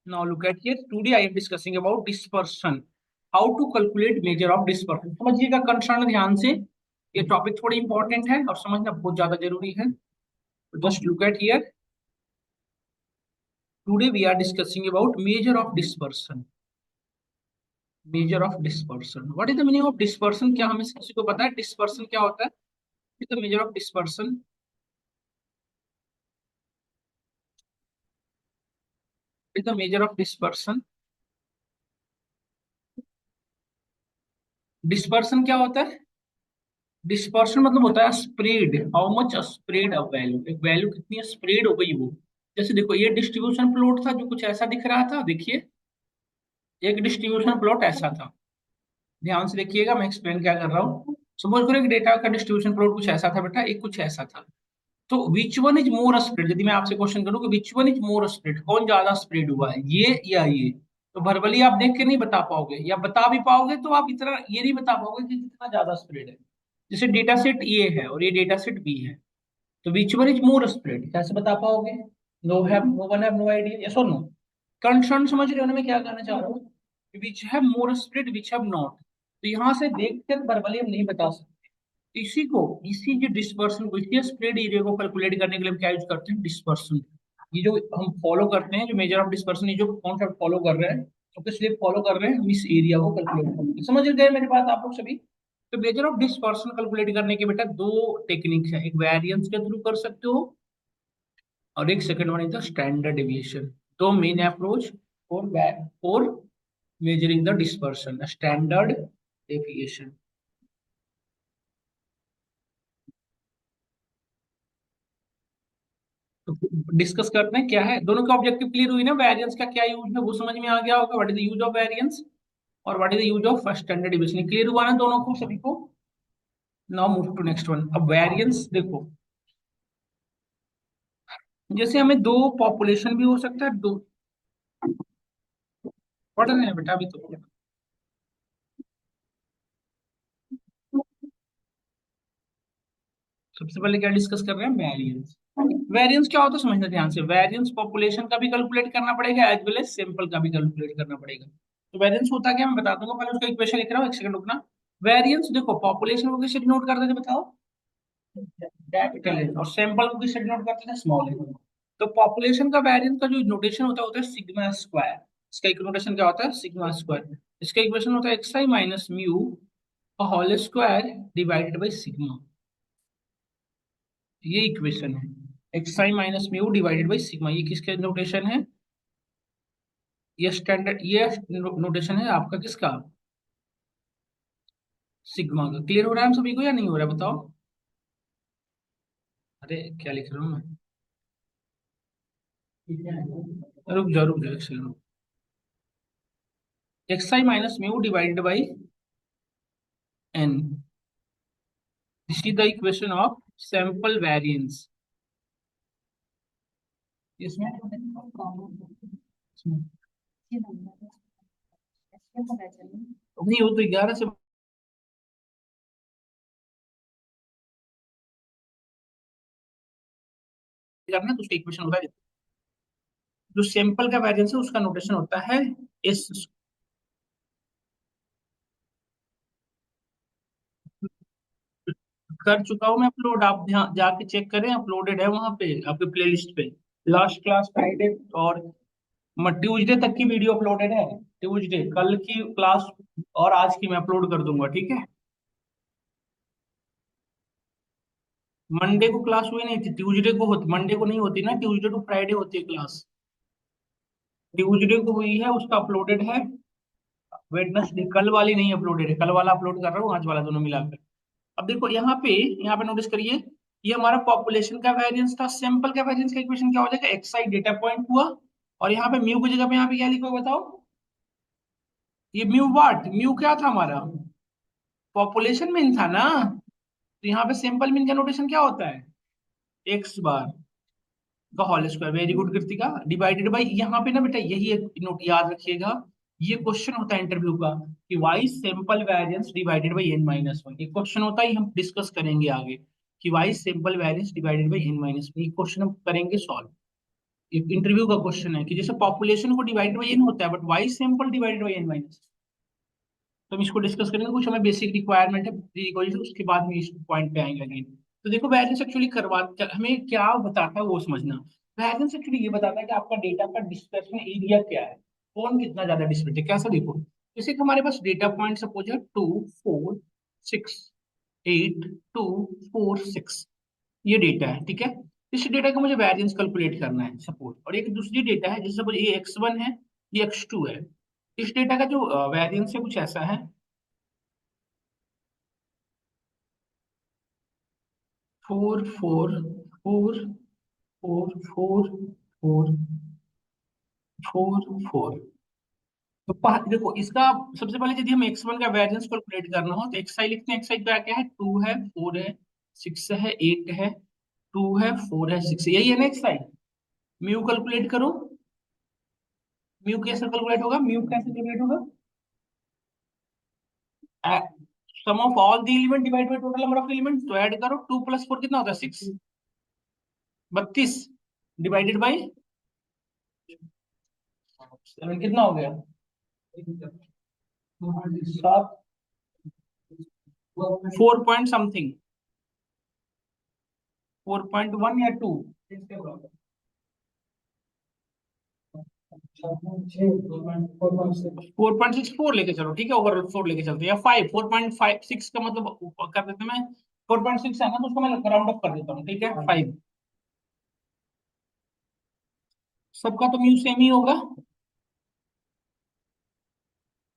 Now look at here. Today I am discussing about dispersion. How to calculate measure of dispersion. समझिएगा concern ध्यान से. ये topic थोड़ी important है और समझना बहुत ज्यादा जरूरी है. Just look at here. Today we are discussing about measure of dispersion. Measure of dispersion. What is the meaning of dispersion? क्या हमें किसी को पता है dispersion क्या होता है? What is the measure of dispersion? What is the measure of dispersion? Dispersion क्या होता है? डिस्पर्शन मतलब होता है spread. How much spread a value. एक वैल्यू कितनी स्प्रेड हो गई वो. जैसे देखो ये डिस्ट्रीब्यूशन प्लॉट था जो कुछ ऐसा दिख रहा था. देखिए एक डिस्ट्रीब्यूशन प्लॉट ऐसा था. ध्यान से देखिएगा मैं एक्सप्लेन क्या कर रहा हूँ. सपोज करो एक डेटा का डिस्ट्रीब्यूशन प्लॉट कुछ ऐसा था बेटा. एक कुछ ऐसा था. तो which one is more spread. यदि मैं आपसे क्वेश्चन करूँ कि विच वन इज मोर स्प्रेड, कौन ज्यादा स्प्रेड हुआ है, ये या ये, तो वर्बली आप देख के नहीं बता पाओगे, या बता भी पाओगे तो आप इतना ये नहीं बता पाओगे कि कितना ज्यादा स्प्रेड है. जैसे डेटा सेट ए है और ये डेटा सेट बी है. तो which one is more spread कैसे बता पाओगे. No one have no idea. Yes और नो. कंसर्न समझ रहे हो ना मैं क्या कहना चाह रहा हूँ. Which have more spread which have not. तो यहाँ से देख कर वर्बली हम नहीं बता सकते. इसी को इसी जो डिस्पर्सन को इसी स्प्रेड एरिया को कैलकुलेट करने के लिए हम क्या यूज करते हैं, डिस्पर्सन. ये जो हम फॉलो करते हैं जो मेजर ऑफ डिस्पर्सन, ये जो कॉन्सेप्ट फॉलो कर रहे हैं तो किस लिए फॉलो कर रहे हैं, हम इस एरिया को कैलकुलेट करने के लिए. समझ गए मेरी बात आप लोग सभी. तो मेजर ऑफ डिस्पर्सन कैलकुलेट करने के बेटा दो टेक्निक्स है. एक वेरिएंस के थ्रू कर सकते हो और एक second one is the standard deviation. दो main approach for for measuring the dispersion. Standard deviation. तो डिस्कस करते हैं क्या है. दोनों का ऑब्जेक्टिव क्लियर हुई ना. वेरिएंस का क्या यूज है वो समझ में आ गया होगा. What is the use of variance और what is the use of standard deviation. Clear हुआ ना दोनों को सभी को. Now move to next one. अब वेरिएंस देखो, जैसे हमें दो पॉपुलेशन भी हो सकता है. दो पढ़ रहे हैं बेटा अभी तो. सबसे पहले क्या डिस्कस कर रहे हैं, वेरिएंस. वेरिएंस क्या होता है समझना ध्यान से. वेरिएंस पॉपुलेशन का भी कैलकुलेट करना पड़ेगा एज वेल एज सैंपल का भी कैलकुलेट करना पड़ेगा. तो वेरिएंस होता क्या मैं बता दूंगा. पहले उसका इक्वेशन लिख रहा हूँ, एक सेकंड रुकना. वेरिएंस देखो पॉपुलेशन को किससे डिनोट करते थे बताओ, कैपिटल है. और सैंपल को किससे डिनोट करते थे, स्मॉल है. तो पॉपुलेशन का वेरिएंस का जो नोटेशन होता है सिग्मा स्क्वायर. इसका एक नोटेशन क्या होता है, सिग्मा स्क्वायर. इसका इक्वेशन होता है X I minus mu whole square divided by sigma. ये इक्वेशन है. X I minus mu divided by sigma. ये किसका नोटेशन है, ये स्टैंडर्ड ये नोटेशन है आपका किसका, सिग्मा का. क्लियर हो रहा है हम सभी को या नहीं हो रहा है बताओ. अरे क्या लिख रहा हूँ मैं. रुक जाओ एक second. X I minus mu divided by N. This is the equation of sample variance. इसमें नहीं हो तो 11 से करना तो उसका इक्वेशन होता है. जो सैंपल का वेरिएंस है उसका नोटेशन होता है एस. कर चुका हूं मैं अपलोड. आप ध्यान जाके चेक करें, अपलोडेड है वहां पे आपके प्लेलिस्ट पे. लास्ट क्लास फ्राइडे और ट्यूजडे तक की वीडियो अपलोडेड है. ट्यूजडे कल की क्लास और आज की मैं अपलोड कर दूंगा, ठीक है. मंडे को क्लास हुई नहीं थी, ट्यूजडे को होती. मंडे को नहीं होती ना, ट्यूजडे टू फ्राइडे होती है क्लास. ट्यूजडे को हुई है, उसका अपलोडेड है. वेडनेसडे कल वाली नहीं अपलोडेड है. कल वाला अपलोड कर रहा हूँ, आज वाला दोनों मिलाकर. अब देखो यहाँ पे नोटिस करिए. ये हमारा पॉपुलेशन का वेरिएंस था. सैंपल का वेरिएंस का इक्वेशन क्या हो जाएगा, एक्स आई डेटा पॉइंट हुआ और यहाँ पे म्यू की जगह पे यहाँ पे क्या लिखो बताओ. ये म्यू वाट, म्यू क्या था हमारा, पॉपुलेशन मीन था ना. तो यहाँ पे सैंपल मीन का नोटेशन क्या होता है, एक्स बार का whole square. Very good Kritika. Divided by यहाँ पे ना बेटा यही एक नोट याद रखिएगा. ये क्वेश्चन होता है इंटरव्यू का कि why sample variance divided by N minus one. ये क्वेश्चन होता है, हम डिस्कस करेंगे आगे कि why sample variance divided by N minus one. ये क्वेश्चन हम करेंगे सॉल्व. एक इंटरव्यू का क्वेश्चन है कि जैसे पॉपुलेशन को डिवाइड बाई एन होता है, but why sample divided by N minus. तो हम इसको डिस्कस करेंगे, कुछ हमें बेसिक रिक्वायरमेंट है प्री कॉलेज, उसके बाद में इस पॉइंट पे आएंगे अगेन। तो देखो वैरियंस एक्चुअली करवा हमें क्या बताता है वो समझना। वैरियंस एक्चुअली ये बताता है कि आपका डेटा का डिस्पर्शन एरिया क्या है, कौन कितना ज्यादा डिस्पर्ट है। कैसा देखो, जैसे कि हमारे पास डेटा पॉइंट सपोज है 2 4 6 8 2 4 6, ये डेटा है, ठीक है। इस डेटा का मुझे वैरियंस कैलकुलेट करना है सपोज, और एक दूसरी डेटा है जैसे सपोज ये x1 है, ये x2 है। इस डेटा का जो वैरियंस है कुछ ऐसा है, 4 4 4 4 4 4। तो देखो इसका सबसे पहले यदि हम x1 का वैरियंस कैलकुलेट करना हो तो xi लिखते हैं। xi क्या क्या है, 2 है, 4 है, 6 है, 8 है, 2 है, 4 है, 6 है, यही है ना xi। म्यू कैलकुलेट करो, म्यू कैसे कैलकुलेट होगा, म्यू कैसे कैलकुलेट होगा, sum of all the element divide by total number of element. तो ऐड करो, 2 + 4 कितना होता है, 6, 32 डिवाइडेड बाई 7 कितना हो गया, 7, 4 पॉइंट समथिंग, 4.1 या 2, 4.64 लेके चलो, ठीक है, ओवरऑल 4 लेके चलते हैं, या 4.56 का मतलब कर देते हैं। मैं 4.6 है ना, तो उसको मैं राउंड ऑफ कर देता हूँ, ठीक है, 5। सबका तो म्यू सेम ही होगा,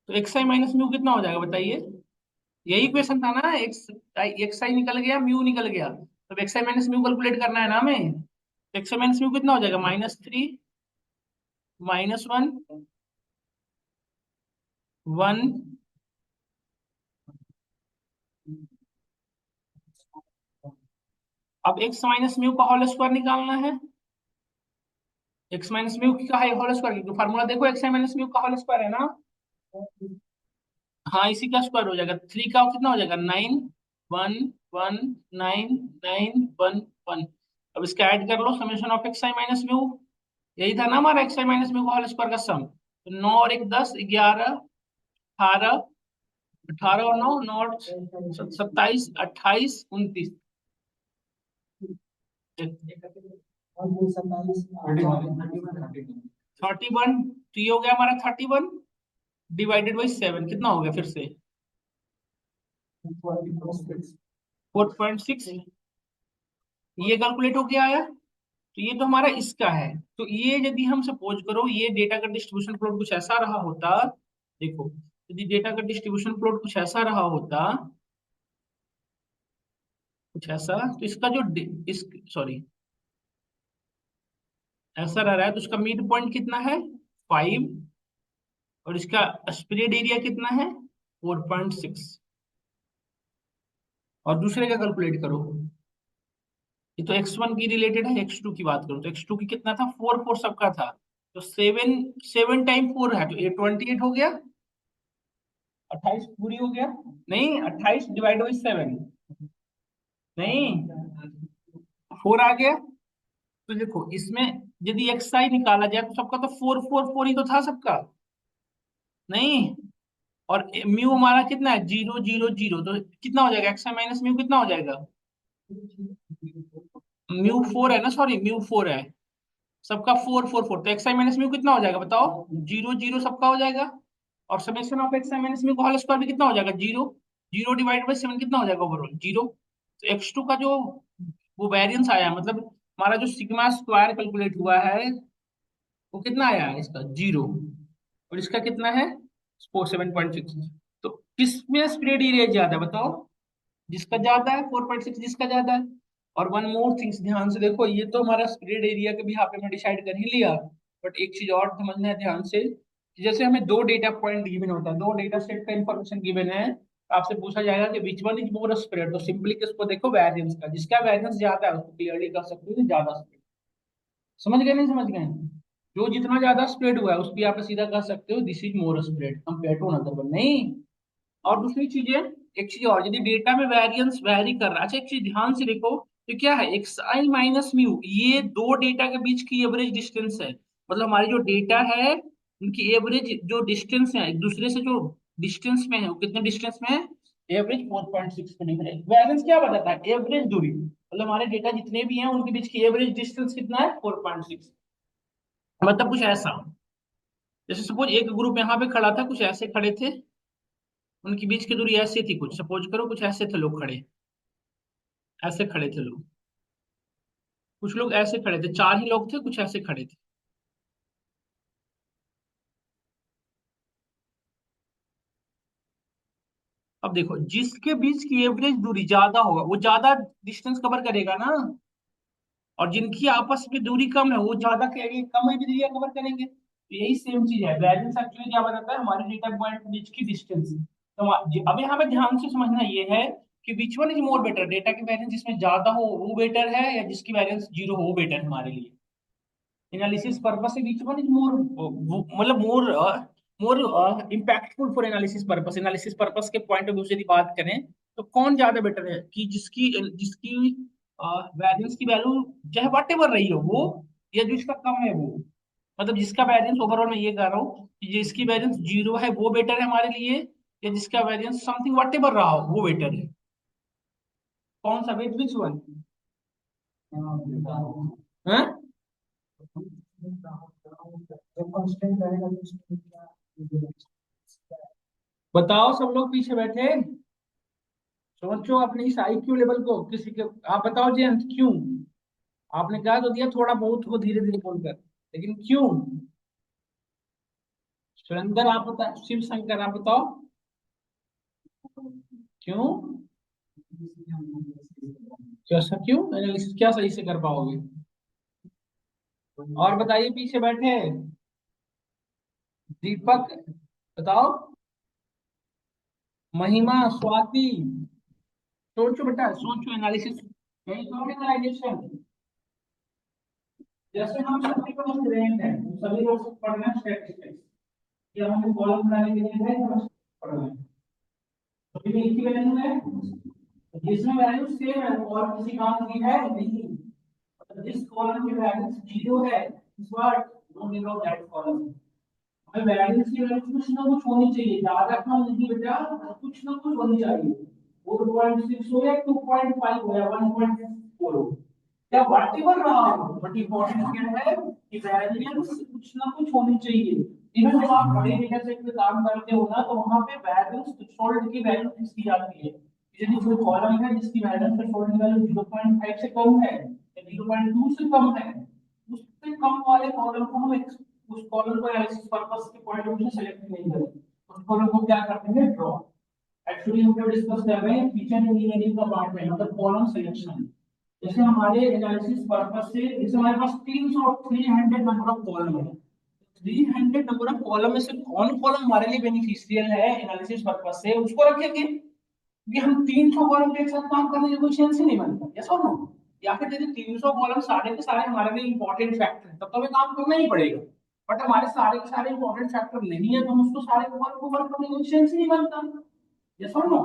तो एक्स आई माइनस म्यू कितना हो जाएगा बताइए। यही क्वेश्चन था ना, एक्स आई निकल गया, म्यू निकल गया, तो एक्स आई माइनस म्यू कैलकुलेट करना है ना हमें। एक्स आई माइनस म्यू कितना हो जाएगा, -3 -1 1। अब एक्स माइनस म्यू का होल स्क्वायर निकालना है। एक्स माइनस म्यू का है होल स्क्वायर, तो फार्मूला देखो, एक्स माइनस म्यू का होल स्क्वायर है ना। हाँ, इसी का स्क्वायर हो जाएगा, 3 का कितना हो जाएगा, 9 1 1 9 9 1 1। अब इसका ऐड कर लो, summation of x I minus mu, यही था ना हमारा एक्स आई माइनस म्यू का होल स्क्वायर का सम। तो 9 और 1 10, 11 18, 18 और 9 9 और 27 28 29, 31। तो ये हो गया हमारा 31 डिवाइडेड बाई 7 कितना हो गया फिर से, 4.6। ये कैलकुलेट होके आया। तो ये तो हमारा इसका है। तो ये यदि हम सपोज करो ये डेटा का डिस्ट्रीब्यूशन प्लॉट कुछ ऐसा रहा होता, देखो यदि डेटा का डिस्ट्रीब्यूशन प्लॉट कुछ ऐसा रहा होता, कुछ ऐसा, तो इसका जो इस सॉरी ऐसा रह रहा है, तो इसका मिड पॉइंट कितना है, 5, और इसका स्प्रेड एरिया कितना है, 4.6। और दूसरे का कैलकुलेट करो, ये तो x1 की रिलेटेड है, x2 की बात करो तो x2 की कितना था, 4 4 सबका था, तो 7 7 टाइम 4 है, तो ये 28 हो गया, 28 पूरी हो गया, नहीं 28 डिवाइड बाई 7, नहीं 4 आ गया। तो देखो इसमें यदि एक्स आई निकाला जाए तो सबका तो 4 4 4 ही तो था सबका, नहीं। और म्यू हमारा कितना है, 0 0 0, तो कितना हो जाएगा, एक्स आई माइनस म्यू कितना हो जाएगा, म्यू 4 है ना, सॉरी म्यू 4 है, सबका 4 4 4, तो एक्स आई माइनस म्यू कितना हो जाएगा बताओ, 0 0 सबका हो जाएगा। और summation of x I minus mu का होल स्क्वायर भी कितना हो जाएगा, 0 0 डिवाइड बाई 7 कितना हो जाएगा ओवरऑल 0। तो x2 का जो वो वेरिएंस आया, मतलब हमारा जो सिग्मा स्क्वायर कैलकुलेट हुआ है, वो कितना आया है इसका 0, और इसका कितना है 7.6। तो किसमें स्प्रेड एरिया ज्यादा है बताओ, जिसका ज्यादा है 4.6, जिसका ज्यादा है। और वन मोर थिंग्स ध्यान से देखो, ये तो हमारा स्प्रेड एरिया के भी यहाँ पे मैं डिसाइड कर ही लिया, बट एक चीज और समझना है ध्यान से, कि जैसे हमें दो डेटा पॉइंट गिवन होता है, दो डेटा सेट का इंफॉर्मेशन गिवन है, तो आपसे पूछा जाएगा कि विच वन इज मोर स्प्रेड, तो सिंपली किसको देखो, वेरिएंस का, जिसका वेरिएंस ज्यादा है उसको क्लियरली कर सकते हो कि ज्यादा स्प्रेड। समझ गए नहीं समझ गए, जो जितना ज्यादा स्प्रेड हुआ है उस पर आप सीधा कह सकते हो this is more spread compare to another one, नहीं। और दूसरी चीज है, एक चीज और, यदि डेटा में वेरिएंस वेरी कर रहा है, अच्छा एक चीज ध्यान से देखो, तो क्या है एक्स आई माइनस म्यू, ये दो डेटा के बीच की एवरेज डिस्टेंस है। मतलब हमारे जो डेटा है उनकी एवरेज जो डिस्टेंस है एक दूसरे से, जो डिस्टेंस में है वो कितने डिस्टेंस में है, एवरेज 4.6 किलोमीटर है। वैलेंस क्या बताता है, एवरेज दूरी, मतलब हमारे डेटा जितने भी हैं उनके बीच की एवरेज डिस्टेंस कितना है, 4.6। मतलब कुछ ऐसा, जैसे सपोज एक ग्रुप यहाँ पे खड़ा था, कुछ ऐसे खड़े थे, उनकी बीच की दूरी ऐसी थी, कुछ सपोज करो कुछ ऐसे थे लोग खड़े, ऐसे खड़े थे लोग, कुछ लोग ऐसे खड़े थे, चार ही लोग थे, कुछ ऐसे खड़े थे। अब देखो जिसके बीच की एवरेज दूरी ज्यादा होगा वो ज्यादा डिस्टेंस कवर करेगा ना, और जिनकी आपस में दूरी कम है वो ज्यादा कम एरिया कवर करेंगे। तो यही सेम चीज है, वैलेंस एक्चुअली क्या बताता है, हमारे डेटा पॉइंट के बीच की डिस्टेंस। तो अब यहाँ पे ध्यान से समझना ये है कि विच one is more better, data की वैलेंस जिसमें ज्यादा हो वो बेटर है, या जिसकी वैलेंस जीरो हो वो बेटर है हमारे लिए। एनालिसिस पर्पस से विच वन इज मोर, मतलब more more impactful for analysis purpose, analysis purpose के पॉइंट ऑफ व्यू से यदि बात करें तो कौन ज्यादा बेटर है, कि जिसकी जिसकी वैरियंस की वैल्यू चाहे वट एवर रही हो वो, या जो इसका कम है वो। मतलब जिसका वैरियंस ओवरऑल मैं ये कह रहा हूँ कि जिसकी वैरियंस जीरो है वो बेटर है हमारे लिए, या जिसका वैरियंस समथिंग वट एवर रहा हो वो बेटर है। कौन सा, वेट विच वन? हाँ, बताओ सब लोग पीछे बैठे, सोचो अपने इस आईक्यू लेवल को, किसी के आप बताओ जयंत क्यों? आपने कहा तो दिया थोड़ा बहुत को धीरे धीरे बोलकर, लेकिन क्यों? सुरेंद्र आप बता, शिव शंकर आप बताओ क्यों? कैसा क्यों, एनालिसिस क्या सही से कर पाओगे? और बताइए पीछे बैठे, दीपक बताओ, महिमा, स्वाति, सोचो बेटा सोचो, एनालिसिस ऑर्गेनाइजेशन। जैसे हम सभी को स्टूडेंट हैं, सभी लोग पढ़ रहे हैं स्टैटिस्टिक्स, या हमें कॉलम बनाने के लिए है तो पढ़ रहे हैं, तो ये एक ही वैल्यू है, जिसमें वैल्यू सेम है और किसी काम की है नहीं, मतलब जिस कॉलम की वैल्यू जीरो है इस बार no name of that column. हमें वैल्यूज की वैल्यू कुछ ना कुछ होनी चाहिए, ज्यादा कम नहीं बेटा, कुछ ना कुछ होनी चाहिए। 4.6 हो या 2.5 हो या 1.4 हो या वट एवर रहा हो, बट इंपॉर्टेंट क्या है कि वैल्यूज कुछ ना कुछ होनी चाहिए। इवन जब आप बड़े डेटा सेट में काम करते हो ना, तो वहां पे वैल्यूज थ्रेशोल्ड की वैल्यू फिक्स की जाती है। यदि कोई कॉलम है जिसकी वैल्यू थ्रेशोल्ड की वैल्यू 0.5 से कम है या 0.2 से कम है, उससे कम वाले कॉलम को हम उस कॉलम को एनालिसिस पर्पस के पॉइंट ऑफ व्यू से सेलेक्ट नहीं करते, उस कॉलम को क्या करते हैं, ड्रॉ। एक्चुअली हम जो डिस्कस कर रहे हैं किचन इंजीनियरिंग का पार्ट में, मतलब कॉलम सिलेक्शन। जैसे हमारे एनालिसिस पर्पस से, जैसे हमारे पास 300 नंबर ऑफ कॉलम है, 300 नंबर ऑफ कॉलम में से कौन कॉलम हमारे लिए बेनिफिशियल है एनालिसिस पर्पस से उसको रखेंगे। ये हम 300 कॉलम पे एक साथ काम करने का कोई सेंस ही नहीं बनता, यस और नो? या फिर यदि 300 कॉलम सारे के सारे हमारे लिए इंपॉर्टेंट फैक्टर है तब तो हमें काम करना ही पड़ेगा। बट हमारे सारे के सारे इंपॉर्टेंट फैक्टर नहीं है तो हम उसको सारे कॉलम को वर्क करने का कोई सेंस ही नहीं बनता, यस और नो?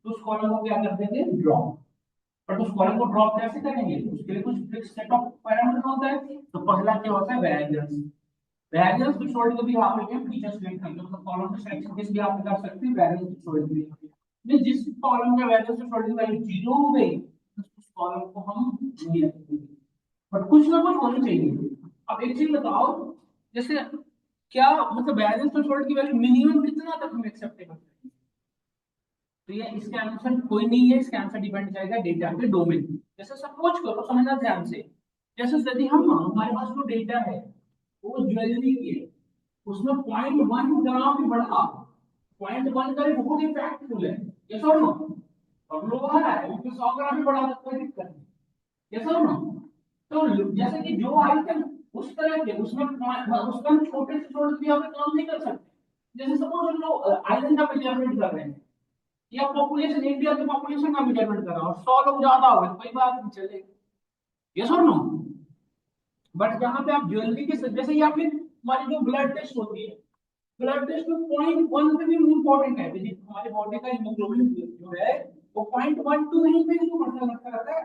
तो उस कॉलम को क्या कर देंगे, ड्रॉप। बट उस कॉलम को ड्रॉप कैसे करेंगे, उसके लिए कुछ फिक्स सेट ऑफ पैरामीटर होता है। तो पहला क्या होता है, वेरिएंस। वेरिएंस थ्रेशोल्ड को भी आप एक फीचर सेलेक्ट करते हो, मतलब कॉलम के सिलेक्शन केस भी आप कर सकते हैं वेरिएंस थ्रेशोल्ड के लिए। नहीं, जिस कॉलम में वैल्यू थ्रेशोल्ड की वैल्यू जीरो हो गई उस कॉलम को हम नहीं रखेंगे, बट कुछ ना कुछ होनी चाहिए। अब एक चीज बताओ, जैसे क्या मतलब वैल्यू थ्रेशोल्ड की वैल्यू मिनिमम कितना तक हम एक्सेप्टेबल करेंगे? तो ये इसका आंसर कोई नहीं है, इसका आंसर डिपेंड करेगा डेटा के डोमेन। जैसे सपोज करो, समझना ध्यान से, जैसे यदि हम हमारे पास जो डेटा है वो ज्वेलरी की है, उसमें 0.1 ग्राम भी बढ़ा, 0.1 का भी बहुत इम्पैक्टफुल है, ये सब नो। और लोहा है उसमें 100 ग्राम भी बढ़ा तो कोई दिक्कत नहीं, ये सब नो। तो जैसे कि जो आइटम उस तरह के उसमें उसमें हम छोटे से छोटे भी हम काम नहीं कर सकते। जैसे सपोज हम लोग आयरन का मेजरमेंट कर रहे हैं, या पॉपुलेशन, इंडिया की पॉपुलेशन का मेजरमेंट कर रहा हूँ, 100 लोग ज्यादा हो गए कोई बात नहीं चलेगी, ये सुन लो। बट जहाँ पे आप ज्वेलरी के जैसे, या फिर हमारी जो ब्लड टेस्ट होती है, ब्लड टेस्ट में 0.1 से भी इम्पोर्टेंट है, यदि हमारे बॉडी का हीमोग्लोबिन जो है वो 0.12 यहीं पे ही तो बढ़ता रहता है।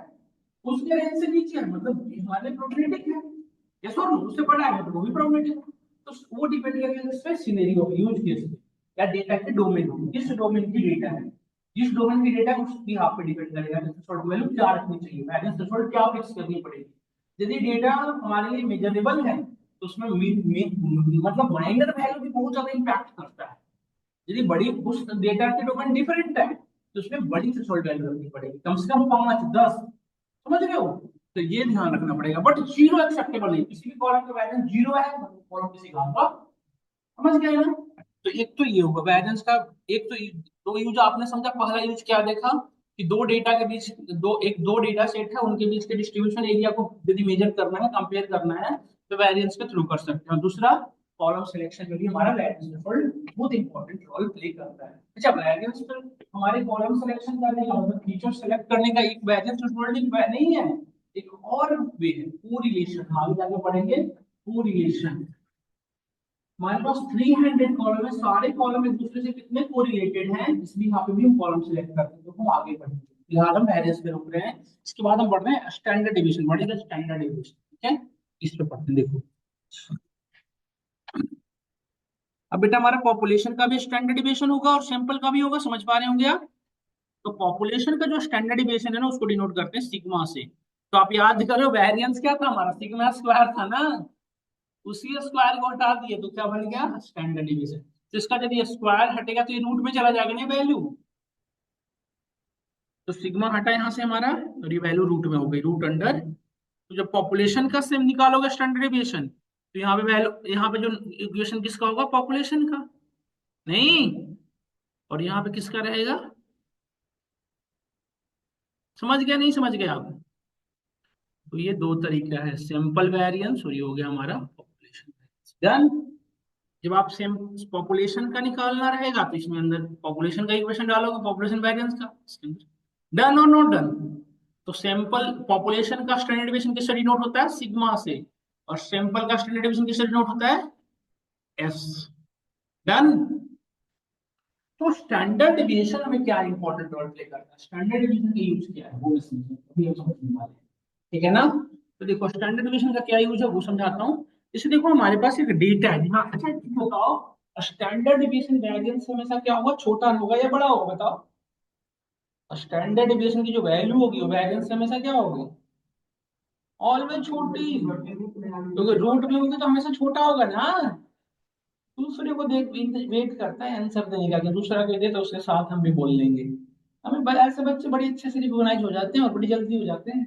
उसके रेंज से नीचे है मतलब हमारे प्रोबेबिलिटी है, यस और नो, उससे बड़ा है तो वो भी प्रोबेबिलिटी है। तो वो डिपेंड करेगा इस पे सिनेरियो यूज केस पे या डेटा के डोमेन पे, किस डोमेन की डेटा है, जिस डोमेन की डेटा है उसकी यहाँ पे डिपेंड करेगा कि थ्रेशोल्ड वैल्यू क्या रखनी चाहिए, बैलेंस थ्रेशोल्ड क्या फिक्स करनी पड़ेगी। यदि डेटा हमारे लिए मेजरेबल है तो उसमें मतलब माइनर वैल्यू भी बहुत ज्यादा इंपैक्ट करता है। यदि बड़ी उस डेटा के डोमेन डिफरेंट है तो उसमें बड़ी थ्रेशोल्ड वैल्यू रखनी पड़ेगी, कम से कम 5 10, समझ रहे हो। तो ये ध्यान रखना पड़ेगा, बट जीरो एक्सेप्टेबल नहीं, किसी भी कॉलम का वैल्यू जीरो है कॉलम किसी काम का, समझ गए ना। तो एक तो ये होगा वैरियंस का, एक तो दो यूज आपने समझा, पहला यूज क्या देखा कि दो डेटा के बीच दो डेटा सेट है उनके बीच के डिस्ट्रीब्यूशन एरिया को यदि मेजर करना है कंपेयर करना है तो वैरियंस के थ्रू कर सकते हैं। और दूसरा कॉलम सिलेक्शन के लिए हमारा वैरियंस मेथड बहुत इंपॉर्टेंट रोल प्ले करता है। अच्छा वैरियंस पर हमारे कॉलम सिलेक्शन करने का मतलब फीचर सेलेक्ट करने का एक वैरियंस मेथड नहीं है, एक और वे है कोरिलेशन, आगे जाके पढ़ेंगे कोरिलेशन। हमारे पास 300 कॉलम है, सारे कॉलम एक दूसरे से कितने कोरिलेटेड हैं, इसलिए यहाँ पे भी हम कॉलम सिलेक्ट करते हैं, तो हम आगे बढ़ेंगे। फिलहाल हम वेरिएंस पे रुक रहे हैं, इसके बाद हम बढ़ रहे हैं standard division. What is the standard division, ठीक है, इस पे पढ़ते हैं। देखो अब बेटा हमारा पॉपुलेशन का भी स्टैंडर्ड डिवीजन होगा और सैंपल का भी होगा, समझ पा रहे होंगे आप। तो पॉपुलेशन का जो स्टैंडर्ड डिवीजन है ना उसको डिनोट करते हैं सिग्मा से। तो आप याद करो वेरिएंस क्या था हमारा, सिग्मा स्क्वायर था ना, उसी स्क्वायर को हटा दिए तो क्या बन गया स्टैंडर्ड डिवीजन। तो इसका यदि स्क्वायर हटेगा तो ये रूट में चला जाएगा ना वैल्यू, तो सिग्मा हटा यहाँ से हमारा और ये वैल्यू रूट में हो गई, रूट अंडर। तो जब पॉपुलेशन का सेम निकालोगे स्टैंडर्ड डिवीजन तो यहाँ पे वैल्यू, यहाँ पे जो इक्वेशन किसका होगा पॉपुलेशन का, नहीं, और यहाँ पे किसका रहेगा, समझ गया नहीं समझ गया आप। तो ये दो तरीका है, सिंपल वेरिएंस और ये हो गया हमारा पॉपुलेशन। डन। जब आप सेम पॉपुलेशन का निकालना रहेगा तो इसमें अंदर पॉपुलेशन का इक्वेशन डालोगे पॉपुलेशन वेरिएंस का इसके अंदर। डन और नॉट डन। तो सैंपल पॉपुलेशन का स्टैंडर्ड डिवीजन किससे डिनोट होता है सिग्मा से, और सैंपल का स्टैंडर्ड डिवीजन किससे डिनोट होता है एस। डन। तो स्टैंडर्ड डिवीजन में क्या इंपॉर्टेंट रोल प्ले करता है, स्टैंडर्ड डिवीजन का यूज क्या है वो भी समझने वाले हैं, ठीक है ना। तो देखो स्टैंडर्ड डिवीजन का क्या यूज है वो समझाता हूँ। जैसे देखो हमारे पास एक डेटा है, हाँ अच्छा बताओ स्टैंडर्ड डिवीजन वेरिएंस हमेशा क्या होगा, छोटा होगा या बड़ा होगा बताओ। स्टैंडर्ड डिवीजन की जो वैल्यू होगी वो वेरिएंस हमेशा क्या होगी, ऑलवेज छोटी, क्योंकि रूट में होगी तो हमेशा छोटा होगा ना। दूसरे को देख वेट करता है आंसर देने का कि दूसरा कह दे तो उसके साथ हम भी बोल लेंगे। हमें ऐसे बच्चे बड़ी अच्छे से रिकॉग्नाइज हो जाते हैं और बड़ी जल्दी हो जाते हैं।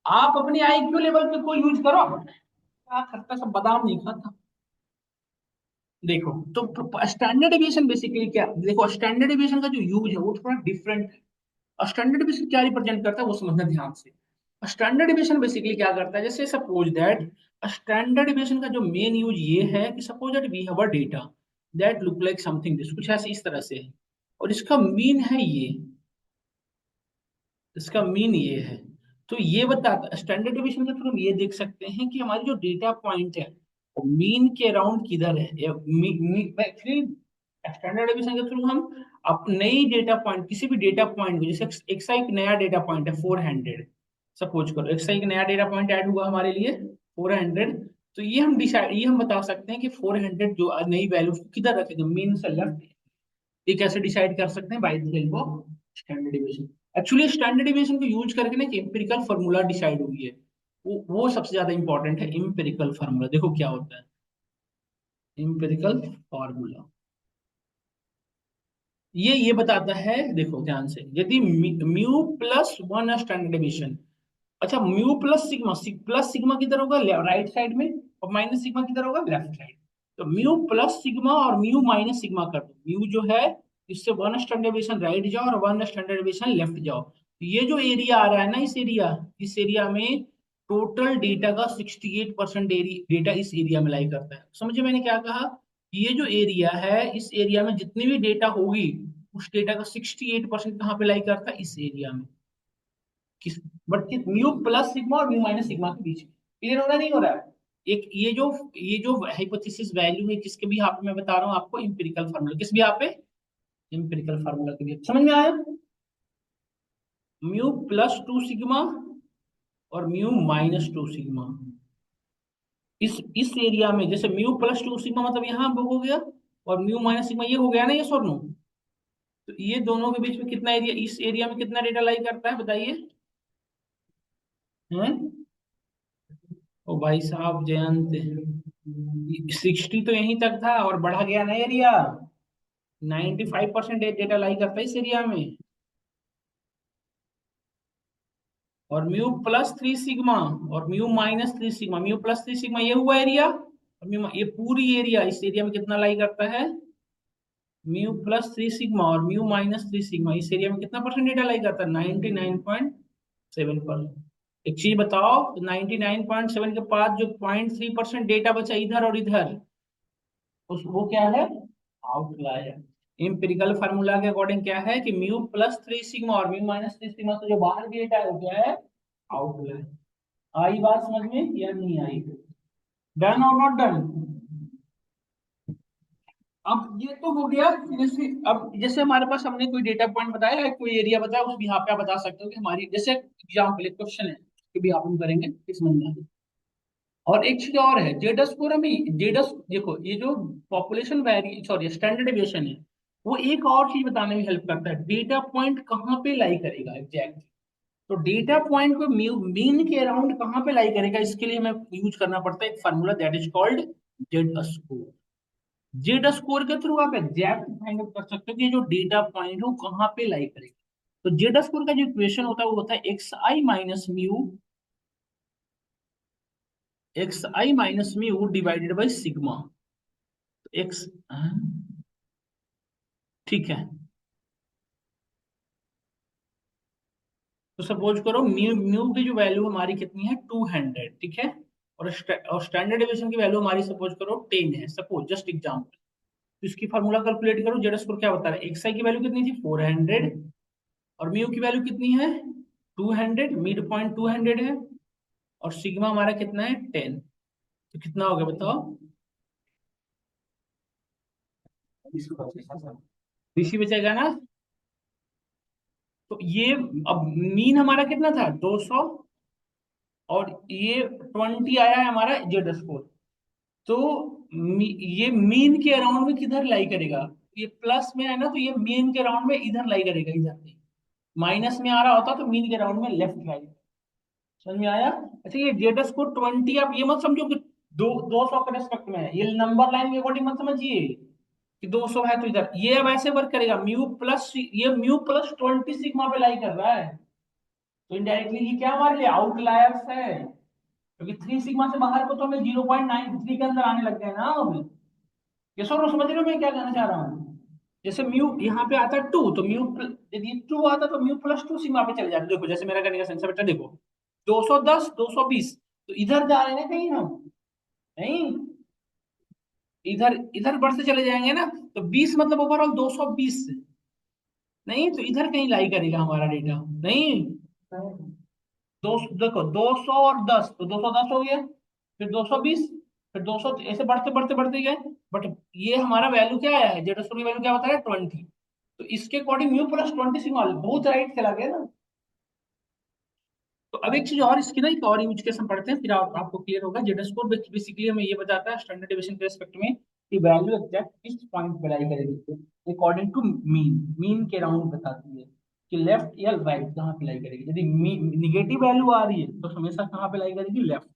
आप अपनी आईक्यू लेवल पे कोई यूज करो, क्या करता सब बादाम नहीं खाता। देखो तो स्टैंडर्ड डिवीजन बेसिकली क्या, देखो स्टैंडर्ड डिवीजन का जो यूज है वो थोड़ा डिफरेंट है। स्टैंडर्ड डिवीजन क्या रिप्रेजेंट करता है वो समझना ध्यान से। स्टैंडर्ड डिवीजन बेसिकली क्या करता है, जैसे सपोज दैट स्टैंडर्ड डिवीजन का जो मेन यूज ये है कि suppose that we have a data that look like something this, कुछ ऐसे इस तरह से है, और इसका मीन है ये, इसका मीन ये है। तो ये बताता स्टैंडर्ड डिवीजन के थ्रू हम ये देख सकते हैं कि हमारी जो डेटा पॉइंट है वो मीन के अराउंड किधर है, या एक्चुअली स्टैंडर्ड डिवीजन के थ्रू हम अब नई डेटा पॉइंट किसी भी डेटा पॉइंट को, जैसे एक नया डेटा पॉइंट है 400, सपोज करो एक नया डेटा पॉइंट ऐड हुआ हमारे लिए 400, तो ये हम बता सकते हैं कि 400 जो नई वैल्यू किधर रखेंगे, मीन से लेफ्ट। ये कैसे डिसाइड कर सकते हैं, by the help of standard division. Actually standard division को यूज करके ना एक एम्पिरिकल फार्मूला डिसाइड हुई है, वो सबसे ज्यादा इंपॉर्टेंट है, एम्पिरिकल फार्मूला। देखो क्या होता है एम्पिरिकल फार्मूला, ये बताता है, देखो ध्यान से, यदि mu plus one standard division, अच्छा mu plus sigma, plus sigma किधर होगा राइट साइड में, और माइनस सिग्मा किधर होगा लेफ्ट साइड। तो म्यू प्लस सिग्मा और म्यू माइनस सिग्मा कर दो, म्यू जो है इससे वन स्टैंडर्ड डिवीजन राइट जाओ और वन स्टैंडर्ड डिवीजन लेफ्ट जाओ, तो ये जो एरिया आ रहा है ना, इस एरिया में टोटल डेटा का 68% डेटा इस एरिया में लाई करता है। समझे मैंने क्या कहा, ये जो एरिया है इस एरिया में जितनी भी डेटा होगी उस डेटा का 68% कहाँ पे लाई करता है, इस एरिया में। किस बट किस म्यू प्लस सिग्मा और म्यू माइनस सिग्मा के बीच में, क्लियर हो रहा नहीं हो रहा है। एक ये जो हाइपोथेसिस वैल्यू है जिसके भी यहाँ पे मैं बता रहा हूँ आपको इंपिरिकल फार्मूला, किस भी यहाँ पे इंपिरिकल फार्मूला के लिए समझ में आया, म्यू प्लस 2 सिग्मा और म्यू माइनस टू सिग्मा। इस एरिया में जैसे म्यू प्लस टू सिग्मा मतलब यहाँ हो गया, और म्यू माइनस सिग्मा ये हो गया ना, ये और नो। तो ये दोनों के बीच में कितना एरिया, इस एरिया में कितना डेटा लाई करता है बताइए। हैं? ओ भाई साहब जयंत, 60 तो यहीं तक था और बढ़ा गया ना एरिया। 95% डेटा लाई करता है इस एरिया में। और म्यू प्लस थ्री सिग्मा और mu minus three sigma, mu plus three sigma ये हुआ एरिया, और म्यू ये पूरी एरिया इस एरिया में कितना लाई करता है, म्यू प्लस थ्री सिग्मा और म्यू माइनस थ्री सिग्मा इस एरिया में कितना परसेंट डेटा लाई करता है, 99.7%। एक चीज बताओ, 99.7 के पास जो 0.3% डेटा बचा इधर और इधर, उस वो क्या है, आउटलायर। एम्पिरिकल फार्मूला के अकॉर्डिंग क्या है कि म्यू प्लस थ्री सिग्मा और म्यू माइनस थ्री सिग्मा से जो बाहर की डेटा है वो क्या है, आउटलायर। आई बात समझ में या नहीं आई? डन और नॉट डन? अब ये तो हो गया। जैसे अब जैसे हमारे पास हमने कोई डेटा पॉइंट बताया है, कोई एरिया बताया, उस यहाँ पे आप बता सकते हो कि हमारी जैसे एग्जाम्पल एक क्वेश्चन है कि भी आप हम करेंगे किस समझ में आए। और एक चीज और है, जेड स्कोर हमें, देखो ये जो population very sorry standard deviation है, वो एक और चीज बताने में हेल्प करता है, डेटा पॉइंट कहाँ पे लाई करेगा एग्जैक्ट। तो डेटा पॉइंट को मीन के अराउंड कहाँ पे लाई करेगा, इसके लिए हमें यूज करना पड़ता है एक formula that is called Z score. Z score के थ्रू आप एग्जैक्ट फाइंड आउट कर सकते हो कि जो डेटा पॉइंट है वो कहाँ पे लाई करेगा। तो जेड स्कोर का जो इक्वेशन होता है वो होता है X I minus mu divided by sigma. X, ठीक है। तो सपोज करो म्यू म्यू की जो वैल्यू हमारी कितनी है, 200, ठीक है। और स्टैंडर्ड डेविएशन की वैल्यू हमारी सपोज करो 10 है, सपोज जस्ट एग्जाम्पल। तो इसकी फार्मूला कैलकुलेट करो, जेड स्कोर क्या बता रहा है, एक्स आई की वैल्यू कितनी थी 400, और म्यू की वैल्यू कितनी है 200, मिड पॉइंट 200 है, और सिग्मा हमारा कितना है 10। तो कितना हो गया बताओ, बीसी बचेगा ना। तो ये अब मीन हमारा कितना था 200, और ये 20 आया है हमारा जेड स्कोर। तो ये मीन के अराउंड में किधर लाई करेगा, ये प्लस में है ना, तो ये मीन के अराउंड में इधर लाई करेगा, इधर नहीं। माइनस में आ रहा होता तो मीन के अराउंड में लेफ्ट लाई। समझ में आया? अच्छा ये जेड स्कोर 20, आप ये मत समझो कि 200 के रेस्पेक्ट में है, ये नंबर लाइन के अकॉर्डिंग मत समझिए कि 200 है तो इधर ये अब ऐसे वर्क करेगा, म्यू प्लस 20 सिग्मा पे लाई कर रहा है। तो इनडायरेक्टली ये क्या हमारे लिए आउटलायर्स है, क्योंकि 3 सिग्मा से बाहर को तो हमें 0.93 के अंदर आने लग गए ना अब। ये सब समझ रहे हो मैं क्या कहना चाह रहा हूँ? जैसे म्यू यहाँ पे आता है 2, तो यदि 2 आता तो म्यू प्लस 2 सिग्मा पे चले जाते। देखो जैसे मेरा करने का सेंस है बेटा, देखो 210 220, तो इधर जा रहे हैं ना कहीं हम, नहीं, इधर इधर बढ़ते चले जाएंगे ना। तो 20 मतलब ओवरऑल 220, नहीं तो इधर कहीं लाई करेगा हमारा डेटा, नहीं। दो देखो 200 और 10, तो 210 हो गया, फिर 220, फिर 200, ऐसे बढ़ते बढ़ते बढ़ते गए। बट ये हमारा वैल्यू क्या आया है, जेड स्कोर की वैल्यू क्या बताया 20। तो इसके अकॉर्डिंग म्यू प्लस 20 सिग्मा बहुत राइट चला गया ना। तो अब एक चीज और इसकी ना, एक और यूज केस हम पढ़ते हैं, फिर आपको क्लियर होगा। जेड स्कोर बेसिकली हमें ये बताता है स्टैंडर्ड डेविएशन के रिस्पेक्ट में कि वैल्यू एग्जैक्ट किस पॉइंट पे लाई करेगी अकॉर्डिंग टू मीन। मीन के राउंड बताती है कि लेफ्ट या राइट कहाँ पे लाई करेगी। यदि निगेटिव वैल्यू आ रही है तो हमेशा कहाँ पे लाई करेगी, लेफ्ट।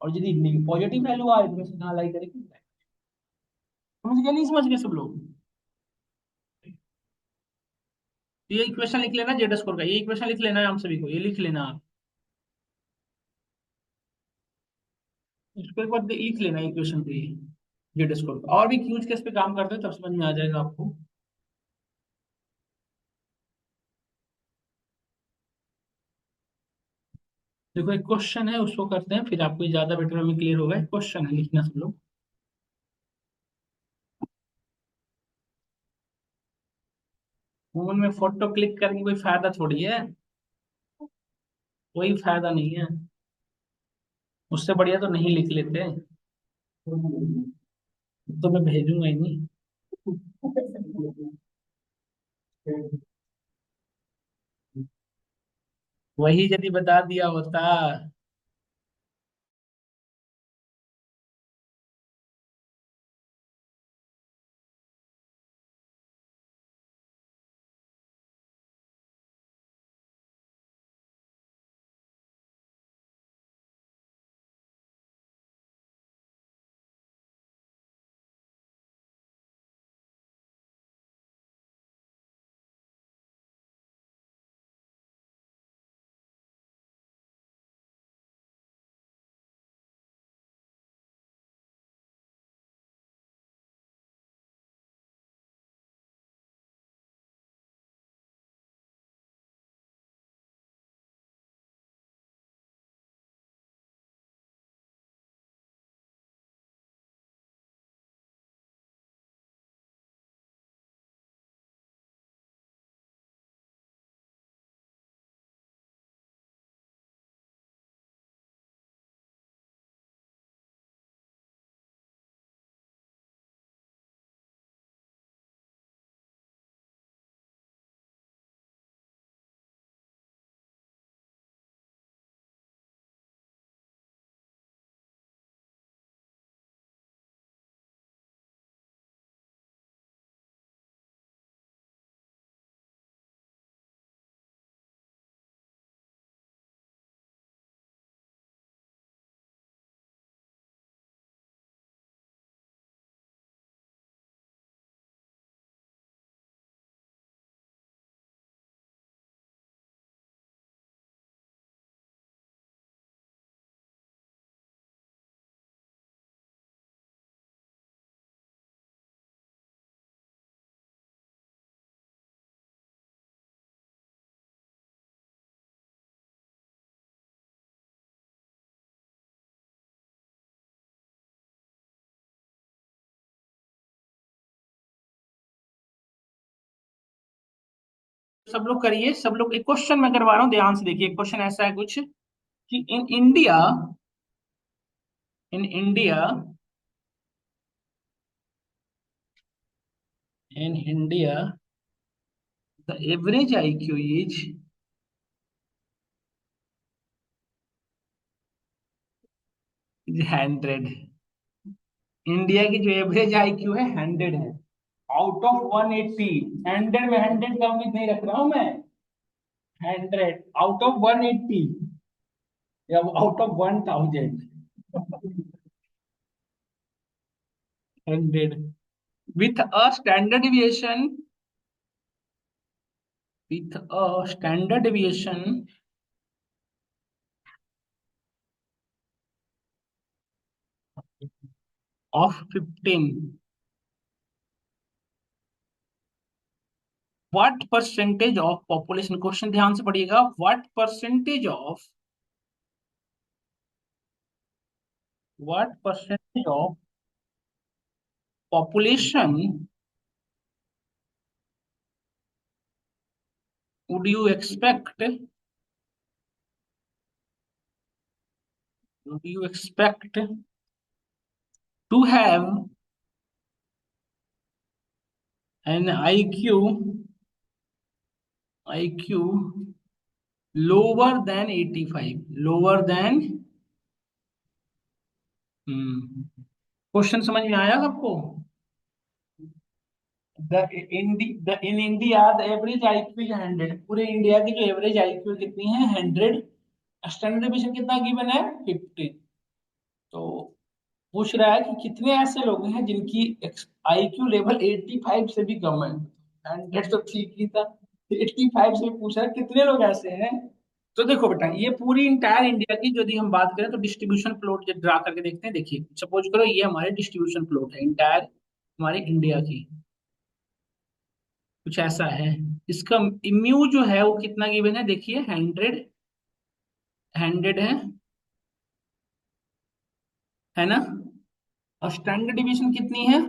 और यदि पॉजिटिव वैल्यू आ रही है तो हमेशा कहाँ लाई करेगी, राइट। समझ गया नहीं समझ गए सब लोग? तो ये इक्वेशन लिख लेना जेड स्कोर का, ये इक्वेशन लिख लेना है हम सभी को, ये लिख लेना आप। इसको एक बार लिख लेना इक्वेशन को, ये जेड स्कोर का। और भी यूज केस पे काम करते हैं तब समझ में आ जाएगा आपको। देखो एक क्वेश्चन है उसको करते हैं, फिर आपको ज्यादा बेटर में क्लियर होगा। क्वेश्चन है, लिखना सब लोग। फोन में फोटो क्लिक करके कोई फायदा थोड़ी है, कोई फायदा नहीं है। उससे बढ़िया तो नहीं लिख लेते, तो मैं भेजूंगा ही नहीं। वही यदि बता दिया होता। सब लोग करिए, सब लोग एक क्वेश्चन मैं करवा रहा हूँ, ध्यान से देखिए। क्वेश्चन ऐसा है कुछ कि in India in India the average IQ is 100। India की जो एवरेज IQ है 100 है, आउट ऑफ 180। 100 में 100 का उम्मीद नहीं रख रहा हूं मैं। 100 आउट ऑफ 180 या out of 1000। 100 with a standard deviation with a standard deviation of 15। What percentage of population, question ध्यान से पढ़िएगा, what percentage of population would you expect to have an IQ lower than 85, lower than। Question समझ में आया सबको? In India the average IQ is 100। पूरे India की जो एवरेज IQ कितनी है? 100। स्टैंडर्ड डिवीजन कितना गिवन है? 50। तो पूछ रहा है कि कितने ऐसे लोग हैं जिनकी IQ लेवल 85 से भी कम है। 100 तो ठीक ही था, 85 से पूछ रहा है कितने लोग ऐसे हैं। तो देखो बेटा, ये पूरी इंटायर इंडिया की यदि हम बात करें तो डिस्ट्रीब्यूशन प्लॉट ड्रा करके देखते हैं। देखिए सपोज करो ये हमारे डिस्ट्रीब्यूशन प्लॉट है इंटायर हमारे इंडिया की, कुछ ऐसा है। इसका इम्यू जो है वो कितना गिवन है? देखिए 100, 100 है ना? और स्टैंडर्ड डिवीजन कितनी है?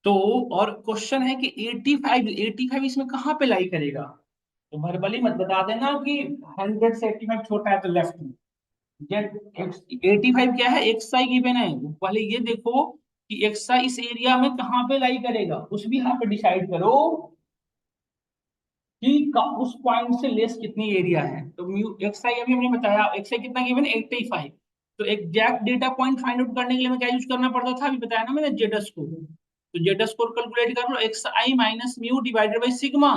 तो और क्वेश्चन है कि 85, 85 इसमें कहाँ पे लाई करेगा? तो भरबली मत बता देना कि 100 से 85 छोटा है तो लेफ्ट में। जेड 85 क्या है? एक्सआई गिवन है, पहले ये देखो कि एक्सआई इस एरिया में कहाँ पे लाई करेगा, उस भी यहाँ पे डिसाइड करो। उस पॉइंट से लेस कितनी एरिया है। तो म्यू एक्स आई अभी हमने बताया, एक्स आई कितना गिवन है 85। तो exact data point find out करने के लिए हमें क्या यूज करना पड़ता था, अभी बताया ना मैंने, जेड स्कोर। तो जेड स्कोर कैलकुलेट कर लो, x I minus mu divided by sigma.